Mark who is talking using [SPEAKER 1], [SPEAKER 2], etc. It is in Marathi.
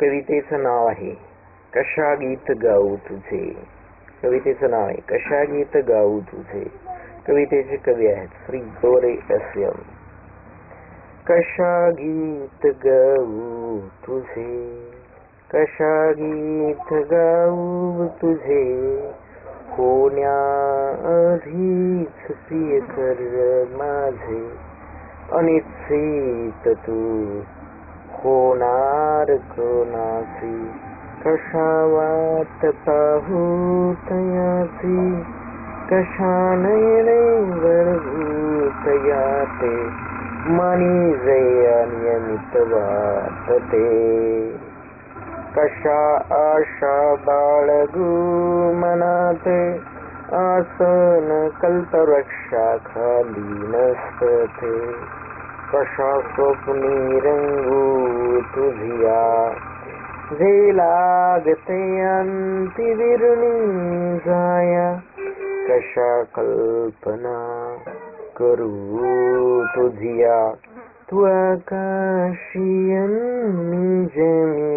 [SPEAKER 1] कवितेचं नाव आहे कशा गीत गाऊ तुझे. कवितेचं नाव आहे कशा गीत गाऊ तुझे. कवितेचे कवी आहेत श्री गोरे एस.एम. कशा गीत गाऊ तुझे, कशा गीत गाऊ तुझे, होण्याआधीच प्रियकर माझे, अनिश्चित तू होणार कोणाची, कशा वाट पाहू तयाची, कशा नयने वळवू तयाते, मनी जय नियमित वाटते, कशा आशा बाळगू मनात, आसन कल्पवृक्षाखाली नसते, कशा स्वप्नी रंगू तुझिया, जे लागते अंती विरुणी जाया, कशा कल्पना करू तुझिया, तू आकाशी आणि जमी